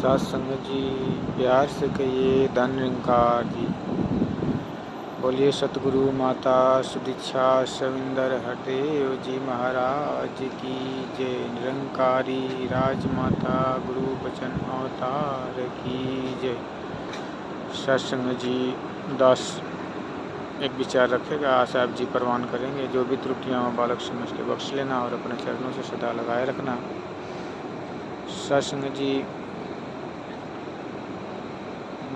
सत्संग जी प्यार से कहिए धन निरंकार जी। बोलिए सतगुरु माता सुदीक्षा सविंदर हरदेव जी महाराज की जय। निरंकारी राजमाता गुरु बचन अवतार की जय। सत्संग जी दास एक विचार रखेगा, आशा आप जी परवान करेंगे। जो भी त्रुटियां बालक समझ के बख्श लेना और अपने चरणों से सदा लगाए रखना। सत्संग जी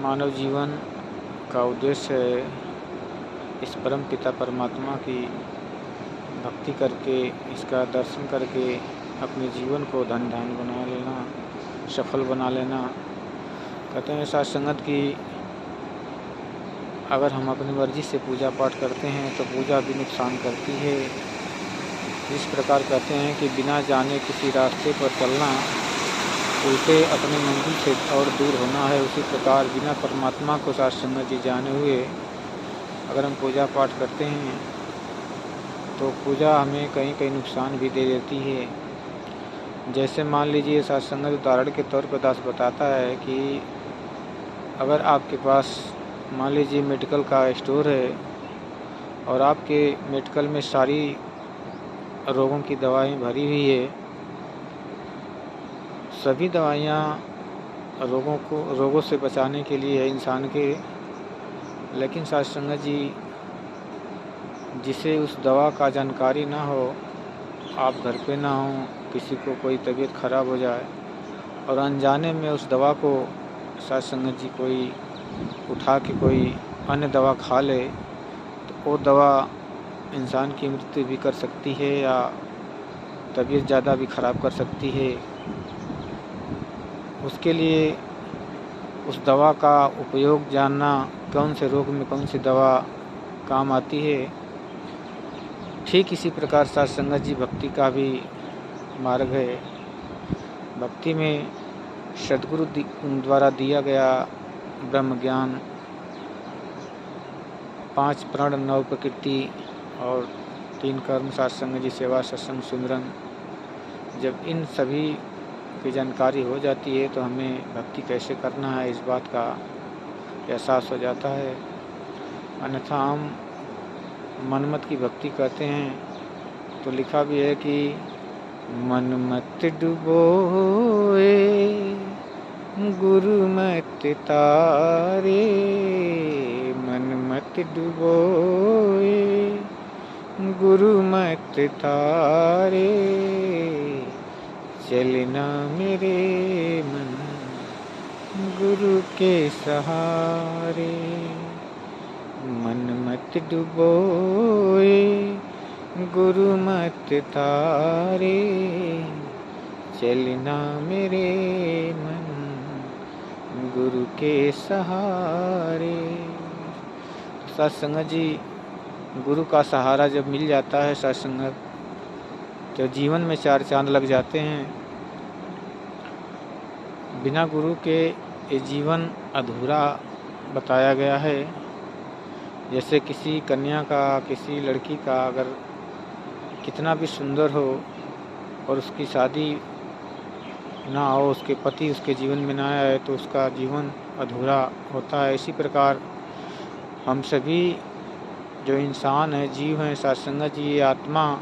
मानव जीवन का उद्देश्य है इस परम पिता परमात्मा की भक्ति करके, इसका दर्शन करके अपने जीवन को धन धान बना लेना, सफल बना लेना। कहते हैं सत्संगत की अगर हम अपनी मर्जी से पूजा पाठ करते हैं तो पूजा भी नुकसान करती है। इस प्रकार कहते हैं कि बिना जाने किसी रास्ते पर चलना उल्टे अपनी मंजिल से और दूर होना है। उसी प्रकार बिना परमात्मा को सत्संग जी जाने हुए अगर हम पूजा पाठ करते हैं तो पूजा हमें कहीं कहीं नुकसान भी दे देती है। जैसे मान लीजिए सत्संग उदाहरण के तौर पर दास बताता है कि अगर आपके पास मान लीजिए मेडिकल का स्टोर है और आपके मेडिकल में सारी रोगों की दवाएं भरी हुई है, सभी दवाइयाँ रोगों से बचाने के लिए है इंसान के। लेकिन सत्संग जी जिसे उस दवा का जानकारी ना हो, आप घर पे ना हो, किसी को कोई तबीयत खराब हो जाए और अनजाने में उस दवा को सत्संग जी कोई उठा के कोई अन्य दवा खा ले तो वो दवा इंसान की मृत्यु भी कर सकती है या तबीयत ज़्यादा भी खराब कर सकती है। उसके लिए उस दवा का उपयोग जानना, कौन से रोग में कौन सी दवा काम आती है। ठीक इसी प्रकार सत्संग जी भक्ति का भी मार्ग है। भक्ति में सद्गुरु द्वारा दिया गया ब्रह्म ज्ञान, 5 प्रण 9 प्रकृति और 3 कर्म सत्संग जी सेवा सत्संग सुमिरन, जब इन सभी की जानकारी हो जाती है तो हमें भक्ति कैसे करना है इस बात का एहसास हो जाता है। अन्यथा हम मनमत की भक्ति करते हैं तो लिखा भी है कि मनमत डुबोए गुरु मत तारे, मनमत डुबोए गुरु मत तारे, चलना मेरे मन गुरु के सहारे। मन मत डुबोए गुरु मत तारे, चलना मेरे मन गुरु के सहारे। सत्संग जी गुरु का सहारा जब मिल जाता है सत्संग तो जीवन में 4 चांद लग जाते हैं। बिना गुरु के ये जीवन अधूरा बताया गया है। जैसे किसी कन्या का, किसी लड़की का अगर कितना भी सुंदर हो और उसकी शादी ना हो, उसके पति उसके जीवन में ना आए तो उसका जीवन अधूरा होता है। इसी प्रकार हम सभी जो इंसान हैं, जीव हैं, सत्संग जी ये आत्मा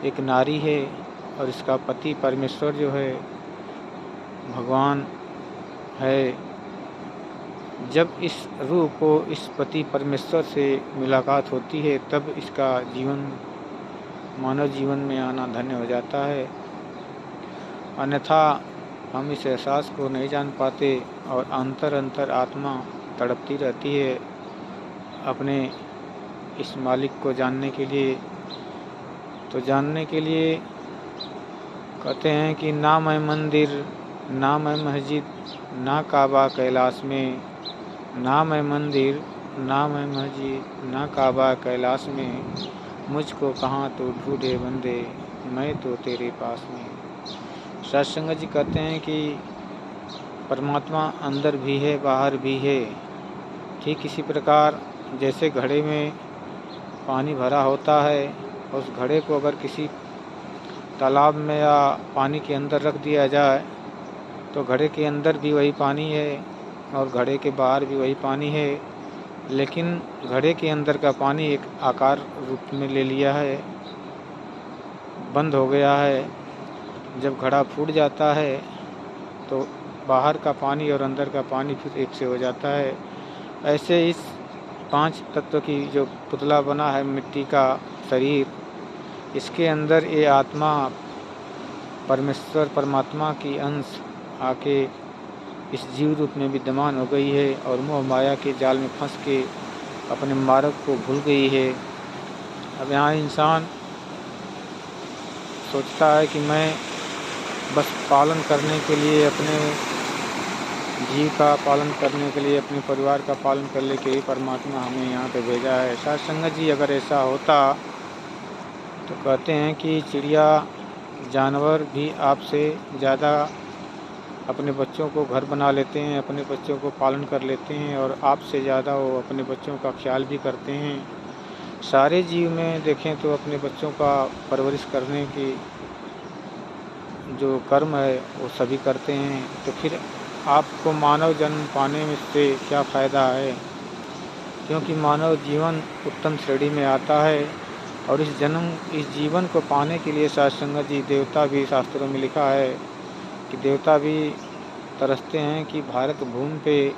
एक नारी है और इसका पति परमेश्वर जो है भगवान है। जब इस रूह को इस पति परमेश्वर से मुलाकात होती है तब इसका जीवन मानव जीवन में आना धन्य हो जाता है। अन्यथा हम इस एहसास को नहीं जान पाते और अंतर आत्मा तड़पती रहती है अपने इस मालिक को जानने के लिए। तो जानने के लिए कहते हैं कि ना मैं मंदिर, ना मैं मस्जिद, ना काबा कैलाश में, ना मैं मंदिर, ना मैं मस्जिद, ना काबा कैलाश में, मुझको कहाँ तो ढूंढे बंदे, मैं तो तेरे पास में। सत्संग जी कहते हैं कि परमात्मा अंदर भी है, बाहर भी है। ठीक इसी प्रकार जैसे घड़े में पानी भरा होता है, उस घड़े को अगर किसी तालाब में या पानी के अंदर रख दिया जाए तो घड़े के अंदर भी वही पानी है और घड़े के बाहर भी वही पानी है, लेकिन घड़े के अंदर का पानी एक आकार रूप में ले लिया है, बंद हो गया है। जब घड़ा फूट जाता है तो बाहर का पानी और अंदर का पानी फिर एक से हो जाता है। ऐसे इस 5 तत्व की जो पुतला बना है मिट्टी का शरीर, इसके अंदर ये आत्मा परमेश्वर परमात्मा की अंश आके इस जीव रूप में विद्यमान हो गई है और मोह माया के जाल में फंस के अपने मार्ग को भूल गई है। अब यहाँ इंसान सोचता है कि मैं बस पालन करने के लिए, अपने जीव का पालन करने के लिए, अपने परिवार का पालन करने के लिए परमात्मा हमें यहाँ पे भेजा है। साथ संगत जी, अगर ऐसा होता तो कहते हैं कि चिड़िया जानवर भी आपसे ज़्यादा अपने बच्चों को घर बना लेते हैं, अपने बच्चों को पालन कर लेते हैं और आपसे ज़्यादा वो अपने बच्चों का ख्याल भी करते हैं। सारे जीव में देखें तो अपने बच्चों का परवरिश करने की जो कर्म है वो सभी करते हैं। तो फिर आपको मानव जन्म पाने में से क्या फ़ायदा है? क्योंकि मानव जीवन उत्तम श्रेणी में आता है और इस जीवन को पाने के लिए साथ संगत जी, देवता भी, शास्त्रों में लिखा है कि देवता भी तरसते हैं कि भारत भूमि पे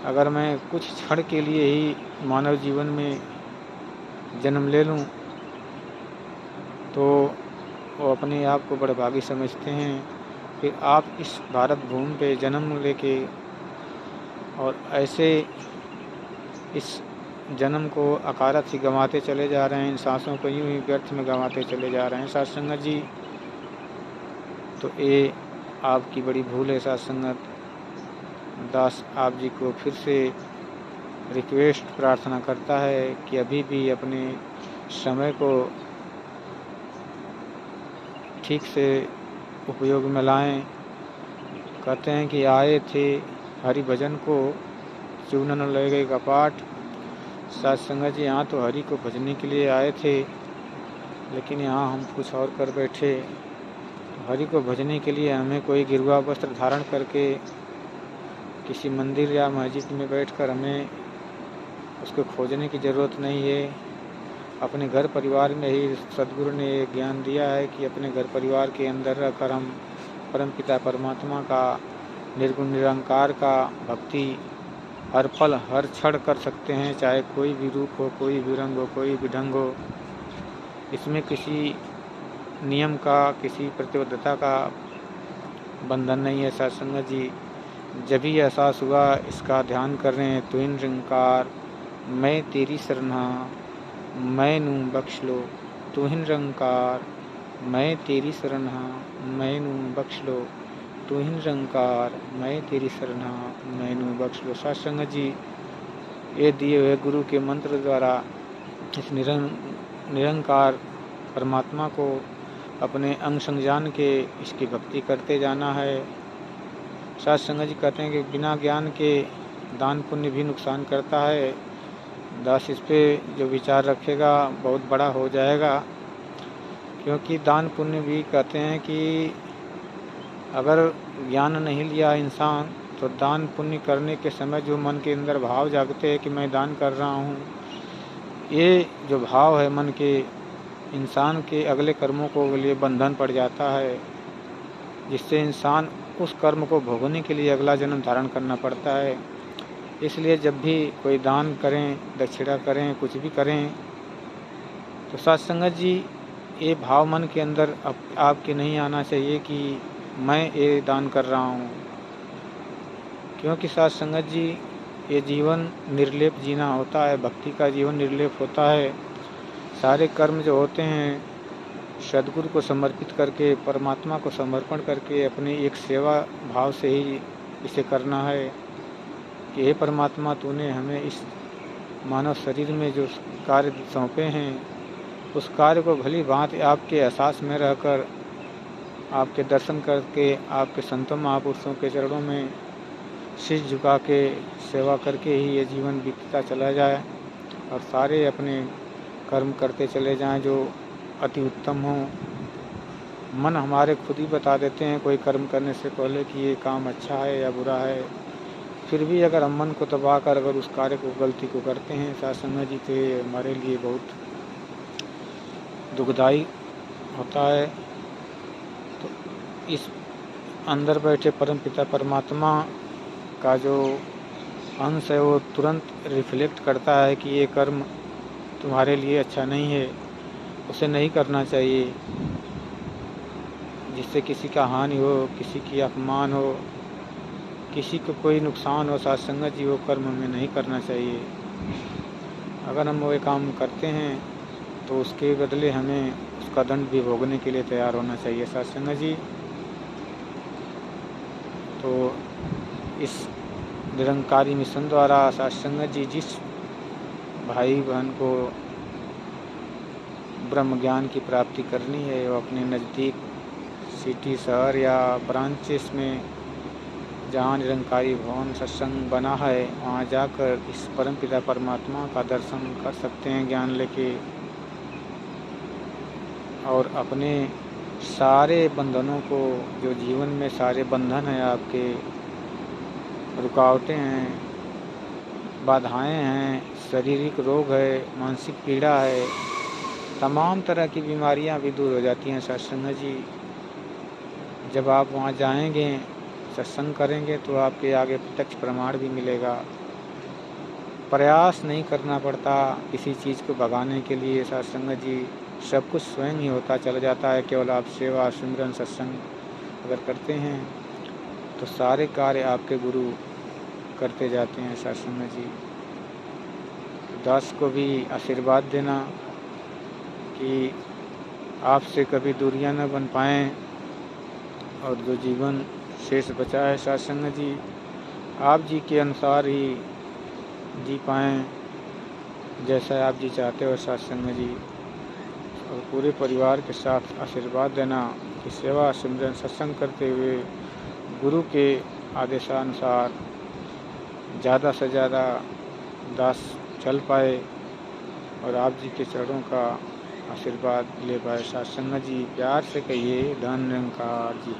अगर मैं कुछ क्षण के लिए ही मानव जीवन में जन्म ले लूं तो वो अपने आप को बड़े भागी समझते हैं। फिर आप इस भारत भूमि पे जन्म लेके और ऐसे इस जन्म को अकारत ही गंवाते चले जा रहे हैं, इन सांसों को यूं ही व्यर्थ में गंवाते चले जा रहे हैं साथ संगत जी। तो ये आपकी बड़ी भूल है साथ संगत। दास आप जी को फिर से रिक्वेस्ट प्रार्थना करता है कि अभी भी अपने समय को ठीक से उपयोग में लाएं। कहते हैं कि आए थे हरि भजन को, चूनन ले गए कपाट। साथ संगत जी, यहाँ तो हरि को भजने के लिए आए थे, लेकिन यहाँ हम कुछ और कर बैठे। हरि को भजने के लिए हमें कोई गिरुआ वस्त्र धारण करके किसी मंदिर या मस्जिद में बैठकर हमें उसको खोजने की ज़रूरत नहीं है। अपने घर परिवार में ही सद्गुरु ने ज्ञान दिया है कि अपने घर परिवार के अंदर रहकर हम परमपिता परमात्मा का, निर्गुण निरंकार का भक्ति हर पल हर क्षण कर सकते हैं, चाहे कोई भी रूप हो, कोई भी रंग हो, कोई भी ढंग हो। इसमें किसी नियम का, किसी प्रतिबद्धता का बंधन नहीं है साथ संगत जी। जब भी एहसास हुआ इसका ध्यान कर रहे हैं, तुहिन रंकार मैं तेरी शरणा मैनू बख्श लो, तुहिन रंकार मैं तेरी शरणा मैनू बख्श लो, तुहिन रंकार मैं तेरी शरणा मैनू बख्श लो। साथ संगत जी, ये दिए हुए गुरु के मंत्र द्वारा इस निरंकार परमात्मा को अपने अंग संग जान के इसकी भक्ति करते जाना है। साथ संगत जी कहते हैं कि बिना ज्ञान के दान पुण्य भी नुकसान करता है। दास इस पे जो विचार रखेगा बहुत बड़ा हो जाएगा, क्योंकि दान पुण्य भी कहते हैं कि अगर ज्ञान नहीं लिया इंसान तो दान पुण्य करने के समय जो मन के अंदर भाव जागते हैं कि मैं दान कर रहा हूँ, ये जो भाव है मन के, इंसान के अगले कर्मों को लिए बंधन पड़ जाता है, जिससे इंसान उस कर्म को भोगने के लिए अगला जन्म धारण करना पड़ता है। इसलिए जब भी कोई दान करें, दक्षिणा करें, कुछ भी करें, तो साथ संगत जी ये भाव मन के अंदर आपके नहीं आना चाहिए कि मैं ये दान कर रहा हूँ। क्योंकि साथ संगत जी ये जीवन निर्लेप जीना होता है, भक्ति का जीवन निर्लेप होता है। सारे कर्म जो होते हैं सद्गुरु को समर्पित करके, परमात्मा को समर्पण करके अपने एक सेवा भाव से ही इसे करना है कि हे परमात्मा, तूने हमें इस मानव शरीर में जो कार्य सौंपे हैं उस कार्य को भली भांति आपके एहसास में रहकर, आपके दर्शन करके, आपके संतों महापुरुषों के चरणों में शीश झुका के सेवा करके ही ये जीवन बीतता चला जाए और सारे अपने कर्म करते चले जाएं जो अति उत्तम हों। मन हमारे खुद ही बता देते हैं कोई कर्म करने से पहले कि ये काम अच्छा है या बुरा है। फिर भी अगर हम मन को दबा कर अगर उस कार्य को गलती को करते हैं साथ संगत जी, तो ये हमारे लिए बहुत दुखदाई होता है। तो इस अंदर बैठे परमपिता परमात्मा का जो अंश है वो तुरंत रिफ्लेक्ट करता है कि ये कर्म तुम्हारे लिए अच्छा नहीं है, उसे नहीं करना चाहिए। जिससे किसी का हानि हो, किसी की अपमान हो, किसी को कोई नुकसान हो, साथ संगत जी वो कर्म हमें नहीं करना चाहिए। अगर हम वो काम करते हैं तो उसके बदले हमें उसका दंड भी भोगने के लिए तैयार होना चाहिए साथ संगत जी। तो इस निरंकारी मिशन द्वारा साथ संगत जी जिस भाई बहन को ब्रह्म ज्ञान की प्राप्ति करनी है वो अपने नज़दीक सिटी शहर या ब्रांचेस में जहाँ निरंकारी भवन सत्संग बना है वहाँ जाकर इस परमपिता परमात्मा का दर्शन कर सकते हैं ज्ञान लेके, और अपने सारे बंधनों को, जो जीवन में सारे बंधन हैं आपके, रुकावटें हैं, बाधाएं हैं, शारीरिक रोग है, मानसिक पीड़ा है, तमाम तरह की बीमारियां भी दूर हो जाती हैं सत्संग जी। जब आप वहाँ जाएंगे, सत्संग करेंगे तो आपके आगे प्रत्यक्ष प्रमाण भी मिलेगा। प्रयास नहीं करना पड़ता किसी चीज़ को भगाने के लिए सत्संग जी, सब कुछ स्वयं ही होता चला जाता है। केवल आप सेवा सिमरन सत्संग अगर करते हैं तो सारे कार्य आपके गुरु करते जाते हैं सत्संग जी। दास को भी आशीर्वाद देना कि आपसे कभी दूरियां न बन पाएँ और जो जीवन शेष बचा है सत्संग जी आप जी के अनुसार ही जी पाएँ, जैसा आप जी चाहते हो सत्संग जी। और पूरे परिवार के साथ आशीर्वाद देना कि सेवा सिमरन सत्संग करते हुए गुरु के आदेशानुसार ज़्यादा से ज़्यादा दास चल पाए और आप जी के चरणों का आशीर्वाद ले पाए सत्संग जी। प्यार से कहिए धन निरंकार जी।